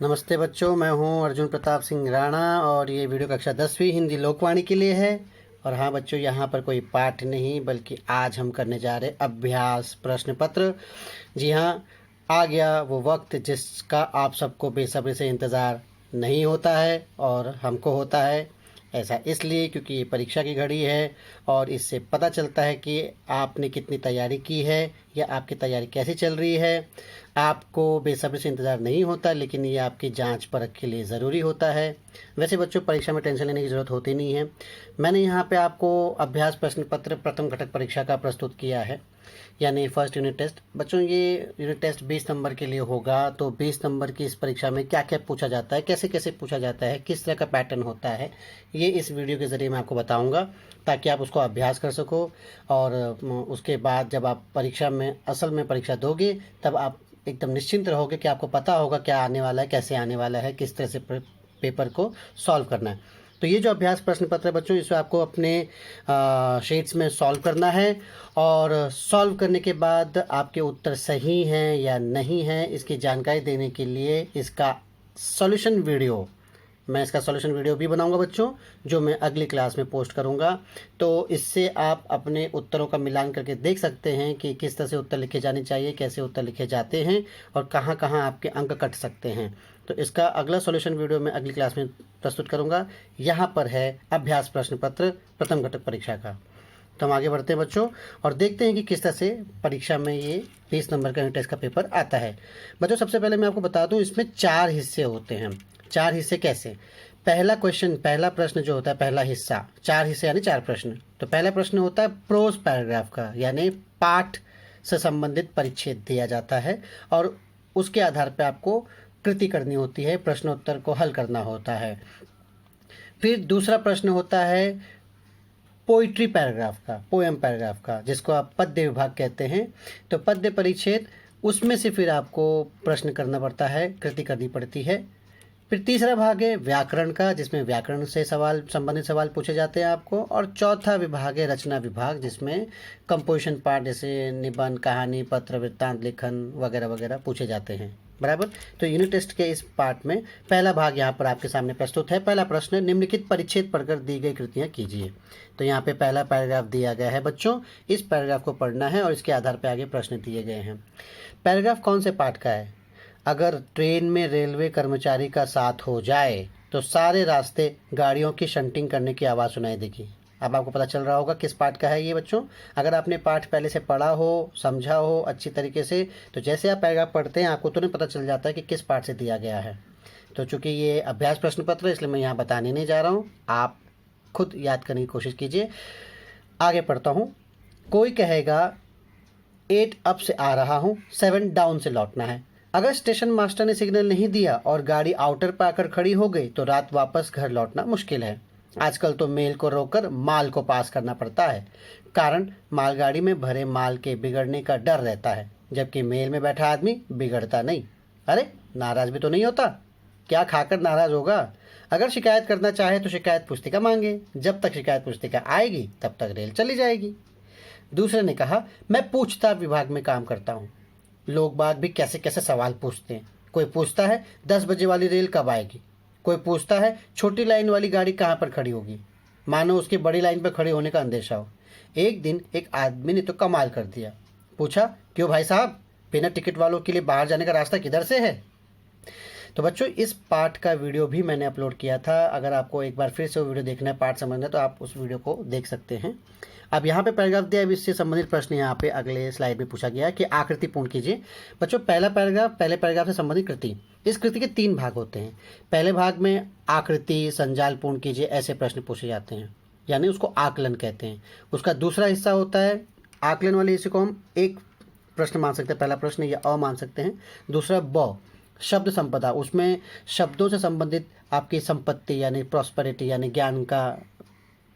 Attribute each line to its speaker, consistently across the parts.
Speaker 1: नमस्ते बच्चों, मैं हूं अर्जुन प्रताप सिंह राणा और ये वीडियो कक्षा 10वीं हिंदी लोकवाणी के लिए है। और हाँ बच्चों, यहाँ पर कोई पाठ नहीं बल्कि आज हम करने जा रहे अभ्यास प्रश्न पत्र। जी हाँ, आ गया वो वक्त जिसका आप सबको बेसब्री से इंतज़ार नहीं होता है और हमको होता है। ऐसा इसलिए क्योंकि ये परीक्षा की घड़ी है और इससे पता चलता है कि आपने कितनी तैयारी की है या आपकी तैयारी कैसी चल रही है। आपको बेसब्री से इंतज़ार नहीं होता, लेकिन ये आपकी जांच परख के लिए ज़रूरी होता है। वैसे बच्चों, परीक्षा में टेंशन लेने की ज़रूरत होती नहीं है। मैंने यहाँ पे आपको अभ्यास प्रश्न पत्र प्रथम घटक परीक्षा का प्रस्तुत किया है, यानी फर्स्ट यूनिट टेस्ट। बच्चों, ये यूनिट टेस्ट 20 नंबर के लिए होगा। तो 20 नंबर की इस परीक्षा में क्या क्या पूछा जाता है, कैसे कैसे पूछा जाता है, किस तरह का पैटर्न होता है, ये इस वीडियो के ज़रिए मैं आपको बताऊंगा, ताकि आप उसको अभ्यास कर सको। और उसके बाद जब आप परीक्षा में असल में परीक्षा दोगे, तब आप एकदम निश्चिंत रहोगे कि आपको पता होगा क्या आने वाला है, कैसे आने वाला है, किस तरह से पेपर को सॉल्व करना है। तो ये जो अभ्यास प्रश्न पत्र है बच्चों, इसे आपको अपने शीट्स में सॉल्व करना है। और सॉल्व करने के बाद आपके उत्तर सही हैं या नहीं हैं, इसकी जानकारी देने के लिए इसका सॉल्यूशन वीडियो मैं इसका सॉल्यूशन वीडियो भी बनाऊंगा बच्चों, जो मैं अगली क्लास में पोस्ट करूंगा। तो इससे आप अपने उत्तरों का मिलान करके देख सकते हैं कि किस तरह से उत्तर लिखे जाने चाहिए, कैसे उत्तर लिखे जाते हैं और कहाँ कहाँ आपके अंक कट सकते हैं। तो इसका अगला सॉल्यूशन वीडियो मैं अगली क्लास में प्रस्तुत करूँगा। यहाँ पर है अभ्यास प्रश्न पत्र प्रथम घटक परीक्षा का। तो हम आगे बढ़ते हैं बच्चों और देखते हैं कि किस तरह से परीक्षा में ये 20 नंबर का यूनिट टेस्ट का पेपर आता है। बच्चों, सबसे पहले मैं आपको बता दूं, इसमें 4 हिस्से होते हैं। 4 हिस्से कैसे? पहला प्रश्न जो होता है, पहला हिस्सा 4 हिस्से यानी 4 प्रश्न। तो पहला प्रश्न होता है प्रोज पैराग्राफ का, यानी पाठ से संबंधित परिच्छेद दिया जाता है और उसके आधार पर आपको कृति करनी होती है, प्रश्नोत्तर को हल करना होता है। फिर दूसरा प्रश्न होता है पोइट्री पैराग्राफ का, पोएम पैराग्राफ का, जिसको आप पद्य विभाग कहते हैं। तो पद्य परिच्छेद, उसमें से फिर आपको प्रश्न करना पड़ता है, कृति करनी पड़ती है। फिर तीसरा भाग है व्याकरण का, जिसमें व्याकरण से संबंधित सवाल पूछे जाते हैं आपको। और चौथा विभाग है रचना विभाग, जिसमें कंपोजिशन पार्ट जैसे निबंध, कहानी, पत्र, वृत्तांत, लेखन वगैरह वगैरह पूछे जाते हैं। बराबर। तो यूनिट टेस्ट के इस पार्ट में पहला भाग यहाँ पर आपके सामने प्रस्तुत है। पहला प्रश्न, निम्नलिखित परिच्छेद पढ़कर दी गई कृतियाँ कीजिए। तो यहाँ पे पहला पैराग्राफ दिया गया है बच्चों, इस पैराग्राफ को पढ़ना है और इसके आधार पर आगे प्रश्न दिए गए हैं। पैराग्राफ कौन से पार्ट का है? अगर ट्रेन में रेलवे कर्मचारी का साथ हो जाए तो सारे रास्ते गाड़ियों की शंटिंग करने की आवाज़ सुनाई देगी। अब आपको पता चल रहा होगा किस पाठ का है ये बच्चों। अगर आपने पाठ पहले से पढ़ा हो, समझा हो अच्छी तरीके से, तो जैसे आप पैराग्राफ पढ़ते हैं आपको तुरंत पता चल जाता है कि किस पाठ से दिया गया है। तो चूंकि ये अभ्यास प्रश्न पत्र है, इसलिए मैं यहाँ बताने नहीं जा रहा हूँ, आप खुद याद करने की कोशिश कीजिए। आगे पढ़ता हूँ। कोई कहेगा 8 अप से आ रहा हूँ, 7 डाउन से लौटना है। अगर स्टेशन मास्टर ने सिग्नल नहीं दिया और गाड़ी आउटर पर आकर खड़ी हो गई तो रात वापस घर लौटना मुश्किल है। आजकल तो मेल को रोककर माल को पास करना पड़ता है, कारण मालगाड़ी में भरे माल के बिगड़ने का डर रहता है, जबकि मेल में बैठा आदमी बिगड़ता नहीं। अरे, नाराज भी तो नहीं होता, क्या खाकर नाराज होगा? अगर शिकायत करना चाहे तो शिकायत पुस्तिका मांगे, जब तक शिकायत पुस्तिका आएगी तब तक रेल चली जाएगी। दूसरे ने कहा, मैं पूछताछ विभाग में काम करता हूँ। लोग बाग भी कैसे कैसे सवाल पूछते हैं। कोई पूछता है 10 बजे वाली रेल कब आएगी, कोई पूछता है छोटी लाइन वाली गाड़ी कहाँ पर खड़ी होगी, मानो उसकी बड़ी लाइन पर खड़े होने का अंदेशा हो। एक दिन एक आदमी ने तो कमाल कर दिया, पूछा, क्यों भाई साहब, बिना टिकट वालों के लिए बाहर जाने का रास्ता किधर से है? तो बच्चों, इस पाठ का वीडियो भी मैंने अपलोड किया था। अगर आपको एक बार फिर से वो वीडियो देखना है, पाठ समझना है, तो आप उस वीडियो को देख सकते हैं। अब यहाँ पे पैराग्राफ दिया है, इससे संबंधित प्रश्न यहाँ पे अगले स्लाइड में पूछा गया है कि आकृति पूर्ण कीजिए। बच्चों, पहले पैराग्राफ से संबंधित कृति। इस कृति के 3 भाग होते हैं। पहले भाग में आकृति संजाल पूर्ण कीजिए, ऐसे प्रश्न पूछे जाते हैं, यानी उसको आकलन कहते हैं। उसका दूसरा हिस्सा होता है आकलन वाले हिस्से को हम एक प्रश्न मान सकते हैं, पहला प्रश्न, या अ मान सकते हैं। दूसरा ब, शब्द संपदा, उसमें शब्दों से संबंधित आपकी संपत्ति यानी प्रॉस्पेरिटी यानी ज्ञान का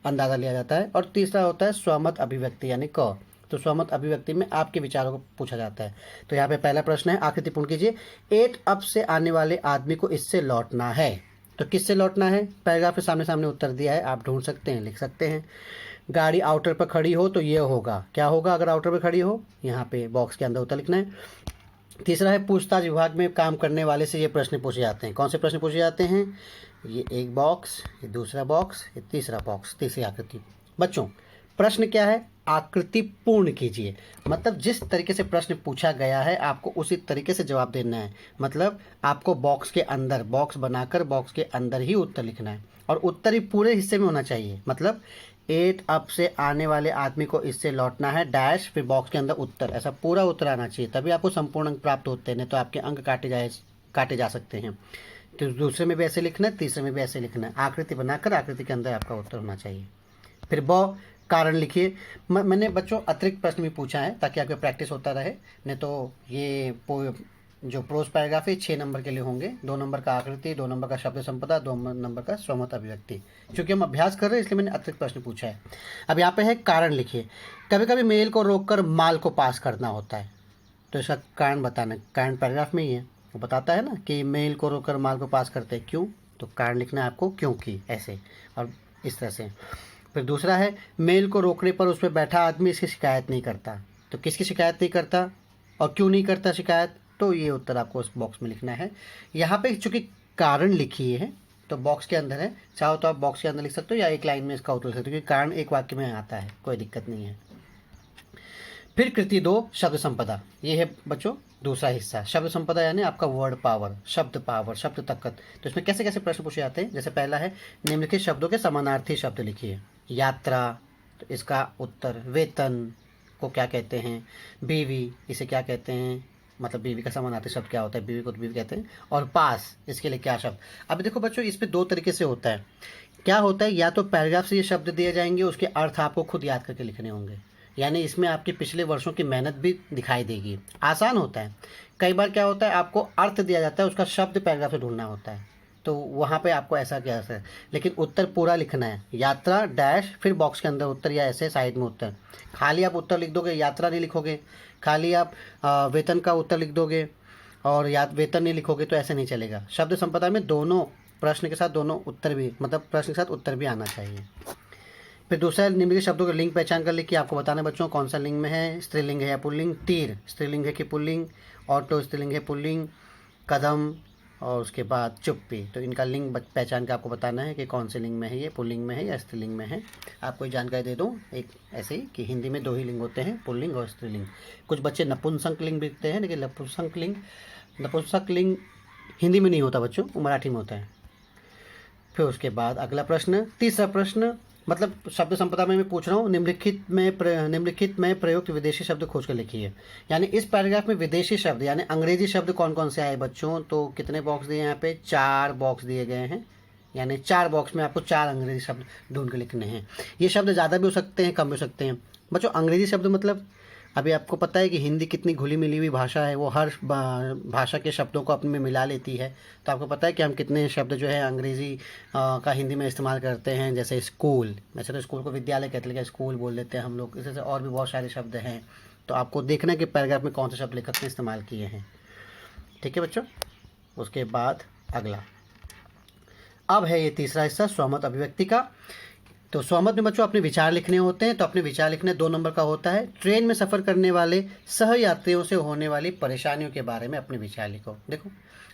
Speaker 1: अंदाज़ा लिया जाता है। और तीसरा होता है स्वमत अभिव्यक्ति यानी क। तो स्वमत अभिव्यक्ति में आपके विचारों को पूछा जाता है। तो यहाँ पे पहला प्रश्न है, आकृति पूर्ण कीजिए। 8 अप से आने वाले आदमी को इससे लौटना है। तो किससे लौटना है? पैराग्राफ के सामने सामने उत्तर दिया है, आप ढूंढ सकते हैं, लिख सकते हैं। गाड़ी आउटर पर खड़ी हो तो ये होगा, क्या होगा अगर आउटर पर खड़ी हो? यहाँ पे बॉक्स के अंदर उत्तर लिखना है। तीसरा है पूछताछ विभाग में काम करने वाले से ये प्रश्न पूछे जाते हैं। कौन से प्रश्न पूछे जाते हैं? ये एक बॉक्स, ये दूसरा बॉक्स, ये तीसरा बॉक्स, तीसरी आकृति। बच्चों प्रश्न क्या है? आकृति पूर्ण कीजिए। मतलब जिस तरीके से प्रश्न पूछा गया है आपको उसी तरीके से जवाब देना है। मतलब आपको बॉक्स के अंदर बॉक्स बनाकर बॉक्स के अंदर ही उत्तर लिखना है और उत्तर ही पूरे हिस्से में होना चाहिए। मतलब 8 अप से आने वाले आदमी को इससे लौटना है डैश, फिर बॉक्स के अंदर उत्तर, ऐसा पूरा उत्तर आना चाहिए, तभी आपको संपूर्ण अंक प्राप्त होते हैं। नहीं तो आपके अंक काटे जा सकते हैं। तो दूसरे में भी ऐसे लिखना है, तीसरे में भी ऐसे लिखना है। आकृति बनाकर आकृति के अंदर आपका उत्तर होना चाहिए। फिर कारण लिखिए। मैंने बच्चों अतिरिक्त प्रश्न भी पूछा है ताकि आपके प्रैक्टिस होता रहे। नहीं तो ये जो प्रोज पैराग्राफ है 6 नंबर के लिए होंगे। 2 नंबर का आकृति, 2 नंबर का शब्द संपदा, 2 नंबर का स्वमत अभिव्यक्ति। क्योंकि हम अभ्यास कर रहे हैं इसलिए मैंने अतिरिक्त प्रश्न पूछा है। अब यहाँ पे है कारण लिखिए। कभी कभी मेल को रोककर माल को पास करना होता है, तो इसका कारण बताना। कारण पैराग्राफ में ही है, वो बताता है ना कि मेल को रोककर माल को पास करते हैं, क्यों? तो कारण लिखना है आपको, क्योंकि, ऐसे और इस तरह से। फिर दूसरा है मेल को रोकने पर उस पर बैठा आदमी इसकी शिकायत नहीं करता। तो किसकी शिकायत नहीं करता और क्यों नहीं करता शिकायत? तो ये उत्तर आपको उस बॉक्स में लिखना है। यहाँ पे चूंकि कारण लिखी है तो बॉक्स के अंदर है, चाहो तो आप बॉक्स के अंदर लिख सकते हो या एक लाइन में इसका उत्तर लिख सकते हो, क्योंकि कारण एक वाक्य में आता है, कोई दिक्कत नहीं है। फिर कृति 2 शब्द संपदा, ये है बच्चों दूसरा हिस्सा। शब्द संपदा यानी आपका वर्ड पावर, शब्द तक्कत। तो इसमें कैसे कैसे प्रश्न पूछे जाते हैं? जैसे पहला है निम्नलिखित शब्दों के समानार्थी शब्द लिखिए। यात्रा, तो इसका उत्तर वेतन को क्या कहते हैं? बीवी, इसे क्या कहते हैं? मतलब बीवी का समानार्थी शब्द क्या होता है? बीवी को तो बीवी कहते हैं। और पास, इसके लिए क्या शब्द? अब देखो बच्चों इस पे 2 तरीके से होता है। क्या होता है, या तो पैराग्राफ से ये शब्द दिए जाएंगे, उसके अर्थ आपको खुद याद करके लिखने होंगे, यानी इसमें आपकी पिछले वर्षों की मेहनत भी दिखाई देगी। आसान होता है। कई बार क्या होता है, आपको अर्थ दिया जाता है, उसका शब्द पैराग्राफ से ढूंढना होता है, तो वहाँ पे आपको ऐसा क्या है, लेकिन उत्तर पूरा लिखना है। यात्रा डैश, फिर बॉक्स के अंदर उत्तर या ऐसे साइड में उत्तर। खाली आप उत्तर लिख दोगे, यात्रा नहीं लिखोगे, खाली आप वेतन का उत्तर लिख दोगे और वेतन नहीं लिखोगे तो ऐसे नहीं चलेगा। शब्द संपदा में दोनों प्रश्न के साथ दोनों उत्तर भी, मतलब प्रश्न के साथ उत्तर भी आना चाहिए। फिर दूसरा निम्नलिखित शब्दों के लिंग पहचान कर लिखिए। आपको बताना है बच्चों कौन सा लिंग में है, स्त्रीलिंग है या पुल्लिंग। तीर स्त्रीलिंग है कि पुल्लिंग, ऑटो स्त्रीलिंग है पुल्लिंग, कदम और उसके बाद चुप्पी, तो इनका लिंग पहचान के आपको बताना है कि कौन से लिंग में है, ये पुल्लिंग में है या स्त्रीलिंग में है। आपको जानकारी दे दूँ एक ऐसे ही कि हिंदी में 2 ही लिंग होते हैं, पुल्लिंग और स्त्रीलिंग। कुछ बच्चे नपुंसक लिंग भी लिखते हैं, लेकिन नपुंसक लिंग हिंदी में नहीं होता बच्चों, वो मराठी में होता है। फिर उसके बाद अगला प्रश्न, तीसरा प्रश्न, मतलब शब्द संपदा में मैं पूछ रहा हूँ निम्नलिखित में प्रयुक्त विदेशी शब्द खोज कर लिखिए। यानी इस पैराग्राफ में विदेशी शब्द यानी अंग्रेजी शब्द कौन कौन से आए बच्चों? तो कितने बॉक्स दिए यहाँ पे? 4 बॉक्स दिए गए हैं, यानी 4 बॉक्स में आपको 4 अंग्रेजी शब्द ढूंढ के लिखने हैं। ये शब्द ज़्यादा भी हो सकते हैं, कम भी हो सकते हैं बच्चों। अंग्रेजी शब्द मतलब अभी आपको पता है कि हिंदी कितनी घुली मिली हुई भाषा है, वो हर भाषा के शब्दों को अपने में मिला लेती है। तो आपको पता है कि हम कितने शब्द जो है अंग्रेज़ी का हिंदी में इस्तेमाल करते हैं। जैसे स्कूल, वैसे तो स्कूल को विद्यालय कहते हैं, लेकिन स्कूल बोल देते हैं हम लोग। इसी से और भी बहुत सारे शब्द हैं, तो आपको देखना है कि पैराग्राफ में कौन से शब्द लेखक ने इस्तेमाल किए हैं। ठीक है बच्चों। उसके बाद अगला, अब है ये तीसरा हिस्सा स्वमत अभिव्यक्ति का। तो स्वमत में बच्चों अपने विचार लिखने होते हैं, तो अपने विचार लिखने 2 नंबर का होता है। ट्रेन में सफ़र करने वाले सहयात्रियों से होने वाली परेशानियों के बारे में अपने विचार लिखो। देखो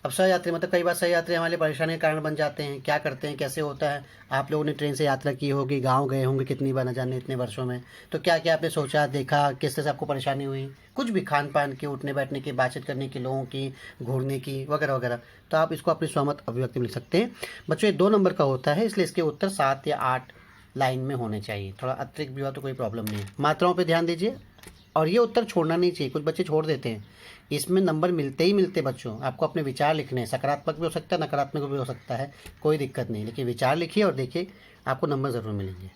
Speaker 1: अब सहयात्री मतलब कई बार सहयात्री हमारे परेशानी के कारण बन जाते हैं। क्या करते हैं, कैसे होता है? आप लोगों ने ट्रेन से यात्रा की होगी, गाँव गए होंगे कितनी बार न जाने इतने वर्षों में, तो क्या क्या आपने सोचा, देखा, किस तरह से आपको परेशानी हुई? कुछ भी, खान पान की, उठने बैठने की, बातचीत करने की, लोगों की, घूरने की, वगैरह वगैरह। तो आप इसको अपनी स्वमत अभिव्यक्ति में लिख सकते हैं। बच्चों ये 2 नंबर का होता है, इसलिए इसके उत्तर 7 या 8 लाइन में होने चाहिए। थोड़ा अतिरिक्त भी हुआ तो कोई प्रॉब्लम नहीं है। मात्राओं पे ध्यान दीजिए और ये उत्तर छोड़ना नहीं चाहिए। कुछ बच्चे छोड़ देते हैं, इसमें नंबर मिलते ही मिलते बच्चों। आपको अपने विचार लिखने हैं, सकारात्मक भी हो सकता है, नकारात्मक भी हो सकता है, कोई दिक्कत नहीं, लेकिन विचार लिखिए और देखिए आपको नंबर ज़रूर मिलेंगे।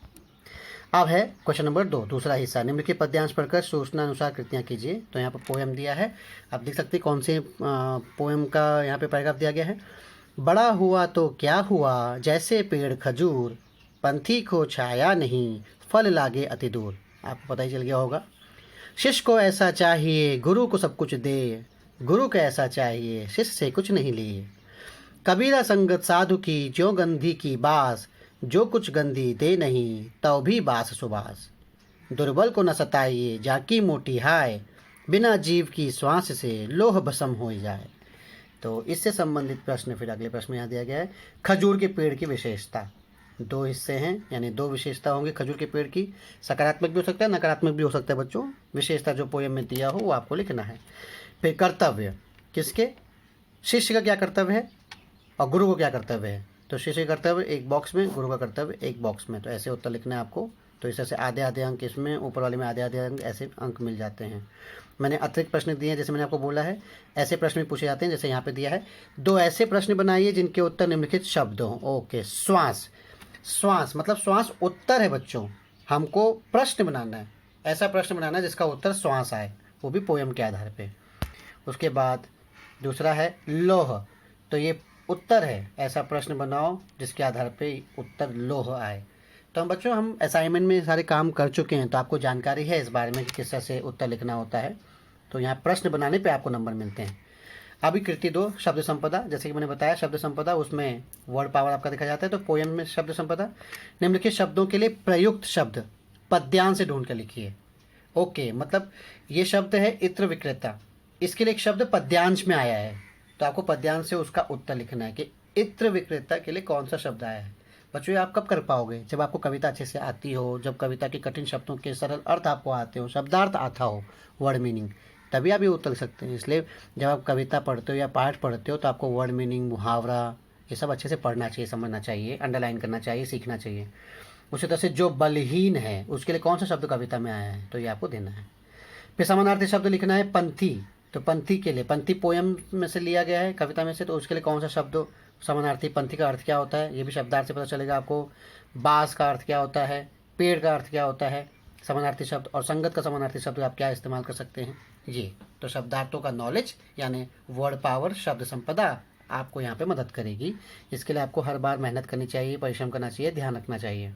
Speaker 1: अब है क्वेश्चन नंबर 2, दूसरा हिस्सा। निम्नलिखित पद्यांश पढ़कर सूचनानुसार कृतियाँ कीजिए। तो यहाँ पर पोएम दिया है, आप देख सकते हैं कौन से पोएम का यहाँ पे पैराग्राफ दिया गया है। बड़ा हुआ तो क्या हुआ, जैसे पेड़ खजूर, पंथी को छाया नहीं, फल लागे अति दूर। आपको पता ही चल गया होगा। शिष्य को ऐसा चाहिए, गुरु को सब कुछ दे, गुरु को ऐसा चाहिए, शिष्य से कुछ नहीं लिए। कबीरा संगत साधु की, ज्यों गंधी की बास, जो कुछ गंधी दे नहीं, तौ भी बास सुबास। दुर्बल को न सताइए, जाकी मोटी हाय, बिना जीव की श्वास से लोह भस्म हो जाए। तो इससे संबंधित प्रश्न फिर अगले प्रश्न में यहाँ दिया गया है। खजूर के पेड़ की विशेषता। दो हिस्से हैं, यानी दो विशेषता होंगे खजूर के पेड़ की। सकारात्मक भी हो सकता है, नकारात्मक भी हो सकता है बच्चों। विशेषता जो पोएम में दिया हो वो आपको लिखना है। फिर कर्तव्य, किसके, शिष्य का क्या कर्तव्य है और गुरु को क्या कर्तव्य है। तो शिष्य का कर्तव्य एक बॉक्स में, गुरु का कर्तव्य एक बॉक्स में। तो ऐसे उत्तर लिखना है आपको। तो इस तरह से आधे आधे अंक इसमें, ऊपर वाले में आधे आधे अंक, ऐसे अंक मिल जाते हैं। मैंने अतिरिक्त प्रश्न दिए हैं, जैसे मैंने आपको बोला है ऐसे प्रश्न भी पूछे जाते हैं। जैसे यहाँ पे दिया है, दो ऐसे प्रश्न बनाइए जिनके उत्तर निम्नलिखित शब्द हों। ओके, श्वास, श्वास मतलब श्वास उत्तर है बच्चों, हमको प्रश्न बनाना है, ऐसा प्रश्न बनाना है जिसका उत्तर श्वास आए, वो भी पोयम के आधार पे। उसके बाद दूसरा है लोह, तो ये उत्तर है, ऐसा प्रश्न बनाओ जिसके आधार पे उत्तर लोह आए। तो हम बच्चों, हम असाइनमेंट में सारे काम कर चुके हैं, तो आपको जानकारी है इस बारे में कि किस तरह से उत्तर लिखना होता है। तो यहाँ प्रश्न बनाने पे आपको नंबर मिलते हैं। अभी कृति 2 शब्द संपदा, जैसे कि मैंने बताया शब्द संपदा, उसमें वर्ड पावर आपका देखा जाता है। तो पोयम में शब्द संपदा, निम्नलिखित शब्दों के लिए प्रयुक्त शब्द पद्यांश से ढूंढ कर लिखिए। ओके, मतलब ये शब्द है इत्र विक्रेता, इसके लिए एक शब्द पद्यांश में आया है, तो आपको पद्यांश से उसका उत्तर लिखना है कि इत्र विक्रेता के लिए कौन सा शब्द आया है। बच्चों, ये आप कब कर पाओगे, जब आपको कविता अच्छे से आती हो, जब कविता के कठिन शब्दों के सरल अर्थ आपको आते हो, शब्दार्थ आता हो, वर्ड मीनिंग, तभी आप ये उत्तर लिख सकते हैं। इसलिए जब आप कविता पढ़ते हो या पाठ पढ़ते हो तो आपको वर्ड मीनिंग, मुहावरा, ये सब अच्छे से पढ़ना चाहिए, समझना चाहिए, अंडरलाइन करना चाहिए, सीखना चाहिए। उसी तरह से जो बलहीन है उसके लिए कौन सा शब्द कविता में आया है, तो ये आपको देना है। फिर समानार्थी शब्द लिखना है पंथी, तो पंथी के लिए, पंथी पोयम में से लिया गया है, कविता में से, तो उसके लिए कौन सा शब्द समानार्थी। पंथी का अर्थ क्या होता है, ये भी शब्दार्थ से पता चलेगा आपको। बांस का अर्थ क्या होता है, पेड़ का अर्थ क्या होता है, समानार्थी शब्द। और संगत का समानार्थी शब्द आप क्या इस्तेमाल कर सकते हैं, ये। तो शब्दार्थों का नॉलेज यानी वर्ड पावर, शब्द संपदा आपको यहाँ पे मदद करेगी। इसके लिए आपको हर बार मेहनत करनी चाहिए, परिश्रम करना चाहिए, ध्यान रखना चाहिए।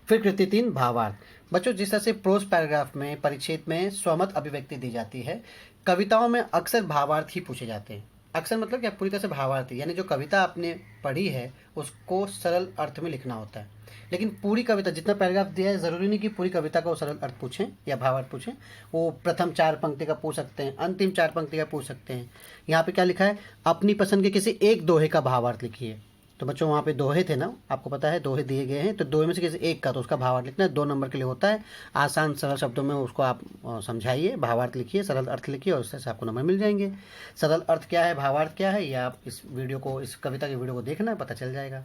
Speaker 1: फिर कृति 3 भावार्थ। बच्चों, जिस तरह से प्रोज पैराग्राफ में, परिच्छेद में स्वमत अभिव्यक्ति दी जाती है, कविताओं में अक्सर भावार्थ ही पूछे जाते हैं। अक्सर मतलब क्या, पूरी तरह से भावार्थ, यानी जो कविता आपने पढ़ी है उसको सरल अर्थ में लिखना होता है। लेकिन पूरी कविता, जितना पैराग्राफ दिया है, ज़रूरी नहीं कि पूरी कविता का वो सरल अर्थ पूछें या भावार्थ पूछें। वो प्रथम 4 पंक्ति का पूछ सकते हैं, अंतिम 4 पंक्ति का पूछ सकते हैं। यहाँ पे क्या लिखा है, अपनी पसंद के किसी एक दोहे का भावार्थ लिखिए। तो बच्चों, वहाँ पे दोहे थे ना, आपको पता है दोहे दिए गए हैं, तो दोहे में से किसी एक का, तो उसका भावार्थ लिखना है। 2 नंबर के लिए होता है। आसान सरल शब्दों में उसको आप समझाइए, भावार्थ लिखिए, सरल अर्थ लिखिए, और उससे आपको नंबर मिल जाएंगे। सरल अर्थ क्या है, भावार्थ क्या है, ये आप इस वीडियो को, इस कविता की वीडियो को देखना, पता चल जाएगा।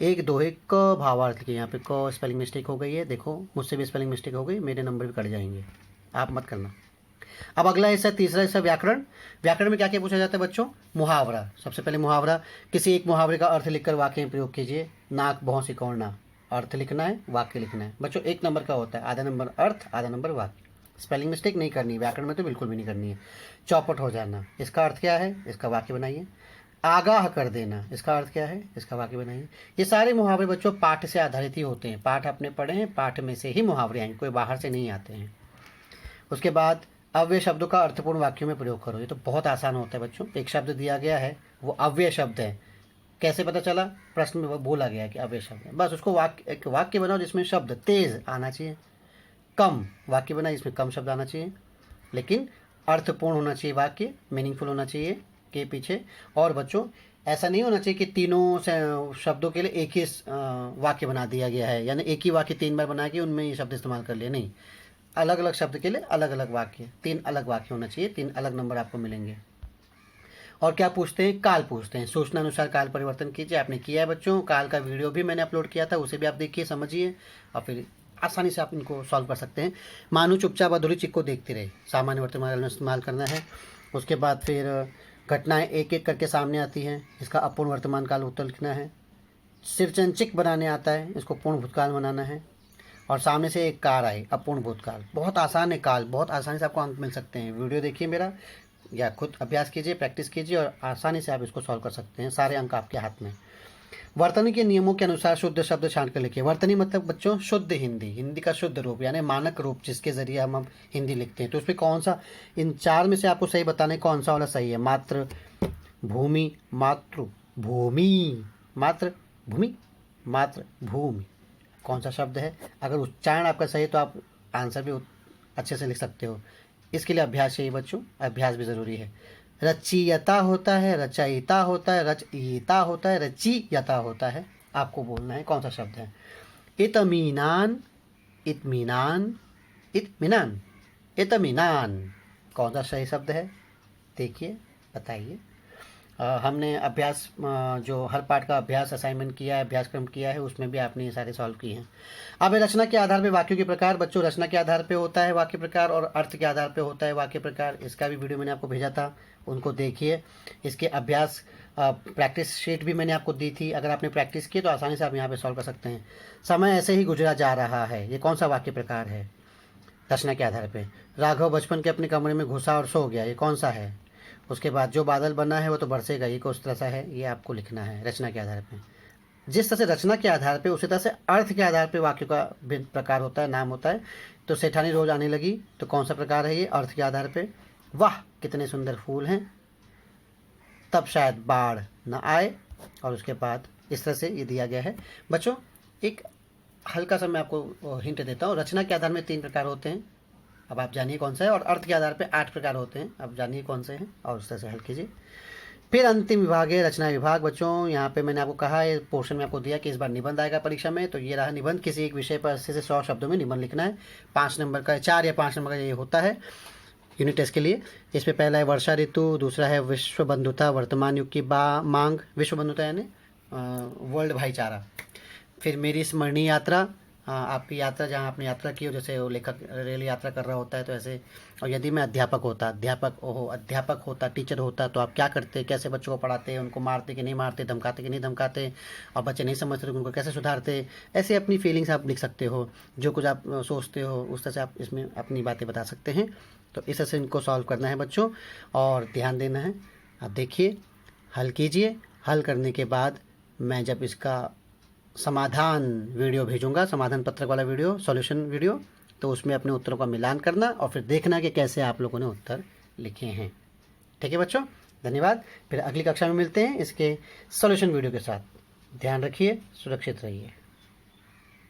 Speaker 1: एक दोहे क भावार्थ लिखिए। यहाँ पे क स्पेलिंग मिस्टेक हो गई है, देखो मुझसे भी स्पेलिंग मिस्टेक हो गई, मेरे नंबर भी कट जाएंगे, आप मत करना। अब अगला हिस्सा, तीसरा हिस्सा, व्याकरण। व्याकरण में क्या क्या पूछा जाता है बच्चों, मुहावरा। सबसे पहले मुहावरा, किसी एक मुहावरे का अर्थ लिखकर वाक्य में प्रयोग कीजिए। नाक भौं सिकोड़ना, अर्थ लिखना है, वाक्य लिखना है। बच्चों, 1 नंबर का होता है, आधा नंबर अर्थ, आधा नंबर वाक्य। स्पेलिंग मिस्टेक नहीं करनी, व्याकरण में तो बिल्कुल भी नहीं करनी है। चौपट हो जाना, इसका अर्थ क्या है, इसका वाक्य बनाइए। आगाह कर देना, इसका अर्थ क्या है, इसका वाक्य बनाइए। ये सारे मुहावरे बच्चों पाठ से आधारित ही होते हैं, पाठ आपने पढ़े हैं, पाठ में से ही मुहावरे आएंगे, कोई बाहर से नहीं आते हैं। उसके बाद अव्यय शब्दों का अर्थपूर्ण वाक्यों में प्रयोग करो। ये तो बहुत आसान होता है बच्चों। एक शब्द दिया गया है, वो अव्यय शब्द है, कैसे पता चला, प्रश्न में वो बोला गया है कि अव्यय शब्द है, बस उसको वाक्य, एक वाक्य बनाओ जिसमें शब्द तेज आना चाहिए। कम वाक्य बनाए जिसमें कम शब्द आना चाहिए, लेकिन अर्थपूर्ण होना चाहिए वाक्य, मीनिंगफुल होना चाहिए के पीछे। और बच्चों, ऐसा नहीं होना चाहिए कि तीनों शब्दों के लिए एक ही वाक्य बना दिया गया है, यानी एक ही वाक्य 3 बार बना के उनमें ये शब्द इस्तेमाल कर लिए, नहीं। अलग अलग शब्द के लिए अलग अलग वाक्य, 3 अलग वाक्य होना चाहिए, 3 अलग नंबर आपको मिलेंगे। और क्या पूछते हैं, काल पूछते हैं। सूचना अनुसार काल परिवर्तन कीजिए। आपने किया है बच्चों, काल का वीडियो भी मैंने अपलोड किया था, उसे भी आप देखिए, समझिए, और फिर आसानी से आप इनको सॉल्व कर सकते हैं। मानो चुपचाप अधूरी चिक को देखते रहे, सामान्य वर्तमान काल में इस्तेमाल करना है। उसके बाद फिर घटनाएं एक एक करके सामने आती हैं, इसका अपूर्ण वर्तमान काल उत्तर लिखना है। सिरचंचिक बनाने आता है, इसको पूर्ण भूतकाल बनाना है। और सामने से एक कार आई, अपूर्ण भूतकाल, बहुत आसान है काल, बहुत आसानी से आपको अंक मिल सकते हैं। वीडियो देखिए मेरा, या खुद अभ्यास कीजिए, प्रैक्टिस कीजिए, और आसानी से आप इसको सॉल्व कर सकते हैं, सारे अंक आपके हाथ में। वर्तनी के नियमों के अनुसार शुद्ध शब्द छांट कर लिखिए। वर्तनी मतलब बच्चों शुद्ध हिंदी, हिंदी का शुद्ध रूप, यानी मानक रूप जिसके जरिए हम हिंदी लिखते हैं। तो उसमें कौन सा, इन 4 में से आपको सही बताना है कौन सा वाला सही है। मात्र भूमि, मातृ भूमि, मात्र भूमि, मात्र भूमि, कौन सा शब्द है। अगर उच्चारण आपका सही है तो आप आंसर भी अच्छे से लिख सकते हो। इसके लिए अभ्यास चाहिए बच्चों, अभ्यास भी ज़रूरी है। रचयिता होता है, रचयिता होता है, रचयिता होता है, रचयिता होता है। आपको बोलना है कौन सा शब्द है। इत्मीनान, इत्मीनान, इत्मीनान, इत्मीनान कौन सा सही शब्द है, देखिए बताइए। हमने अभ्यास जो हर पाठ का अभ्यास असाइनमेंट किया है, अभ्यासक्रम किया है, उसमें भी आपने ये सारे सॉल्व किए हैं। अब रचना के आधार पे वाक्यों के प्रकार बच्चों, रचना के आधार पे होता है वाक्य प्रकार और अर्थ के आधार पे होता है वाक्य प्रकार। इसका भी वीडियो मैंने आपको भेजा था, उनको देखिए। इसके अभ्यास प्रैक्टिस शीट भी मैंने आपको दी थी, अगर आपने प्रैक्टिस की तो आसानी से आप यहाँ पे सॉल्व कर सकते हैं। समय ऐसे ही गुजरा जा रहा है, ये कौन सा वाक्य प्रकार है रचना के आधार पे। राघव बचपन के अपने कमरे में घुसा और सो गया, ये कौन सा है। उसके बाद जो बादल बना है वो तो बरसेगा, ये कौन सा है, ये आपको लिखना है रचना के आधार पे। जिस तरह से रचना के आधार पे उसी तरह से अर्थ के आधार पे वाक्यों का भिन्न प्रकार होता है, नाम होता है। तो सेठानी रोज आने लगी, तो कौन सा प्रकार है ये, अर्थ के आधार पे। वाह कितने सुंदर फूल हैं, तब शायद बाढ़ न आए, और उसके बाद इस तरह से ये दिया गया है। बच्चों एक हल्का सा मैं आपको हिंट देता हूँ। रचना के आधार में 3 प्रकार होते हैं, अब आप जानिए कौन सा है। और अर्थ के आधार पे 8 प्रकार होते हैं, अब जानिए कौन से हैं और उस तरह से हल कीजिए। फिर अंतिम विभाग है रचना विभाग। बच्चों यहाँ पे मैंने आपको कहा है, पोर्शन में आपको दिया कि इस बार निबंध आएगा परीक्षा में, तो ये रहा निबंध। किसी एक विषय पर 80 से 100 शब्दों में निबंध लिखना है। 5 नंबर का, 4 या 5 नंबर का ये होता है यूनिट टेस्ट के लिए। इसमें पहला है वर्षा ऋतु, दूसरा है विश्व बंधुता, वर्तमान युग की मांग, विश्व बंधुता यानी वर्ल्ड भाईचारा। फिर मेरी स्मरणीय यात्रा, आपकी यात्रा जहाँ आपने यात्रा की हो, जैसे वो लेखक रेल यात्रा कर रहा होता है तो ऐसे। और यदि मैं अध्यापक होता, टीचर होता, तो आप क्या करते, कैसे बच्चों को पढ़ाते, उनको मारते कि नहीं मारते, धमकाते कि नहीं धमकाते, और बच्चे नहीं समझते तो उनको कैसे सुधारते। ऐसे अपनी फीलिंग्स आप लिख सकते हो, जो कुछ आप सोचते हो उस तरह से आप इसमें अपनी बातें बता सकते हैं। तो इस तरह से इनको सॉल्व करना है बच्चों, और ध्यान देना है। आप देखिए, हल कीजिए। हल करने के बाद मैं जब इसका समाधान वीडियो भेजूंगा, समाधान पत्रक वाला वीडियो, सॉल्यूशन वीडियो, तो उसमें अपने उत्तरों का मिलान करना और फिर देखना कि कैसे आप लोगों ने उत्तर लिखे हैं। ठीक है बच्चों, धन्यवाद। फिर अगली कक्षा में मिलते हैं इसके सॉल्यूशन वीडियो के साथ। ध्यान रखिए, सुरक्षित रहिए।